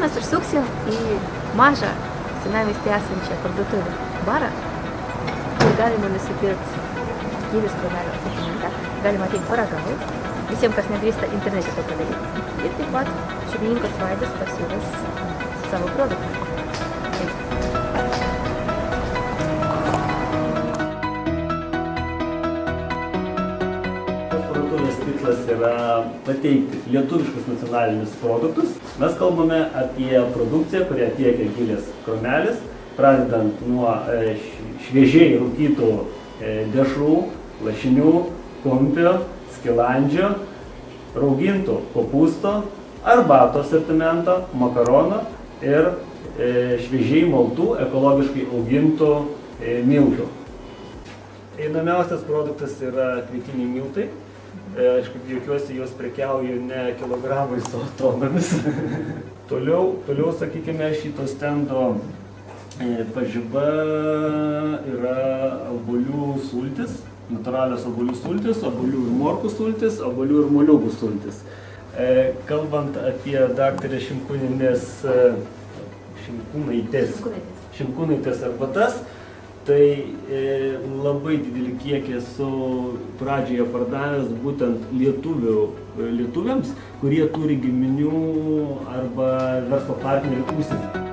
mes užsuksim į mažą senamiestį esančią parduotuvę barą, kur galima nusipirkti gyvis kromelio asortimentą. Galima ateiti paragauti, visiems, kas nedrįsta internete to padaryti. Ir taip pat šeimininkas Vaidas pasiūlys savo produktą. Tikslas yra pateikti lietuviškus nacionalinius produktus. Mes kalbame apie produkciją, kurią tiekia Gilės kromelis, pradedant nuo šviežiai rūkytų dešrų, lašinių, kumpio, skilandžio, raugintų kopūsto, arbatos asortimento, makarono ir šviežiai maltų, ekologiškai augintų miltų. Einamiausias produktas yra kvietiniai miltai. Aišku, juokiuosi, juos prekiauju ne kilogramais, o tonomis. Toliau, sakykime, šito stendo pažiba yra obuolių sultis, natūralios obuolių sultis, obuolių ir morkų sultis, obuolių ir moliūgų sultis. Kalbant apie daktarę Šimkūnaitės arbatas, tai labai didelį kiekį esu pradžioje pardavęs būtent lietuviams, kurie turi giminių arba verslo partnerių užsienyje.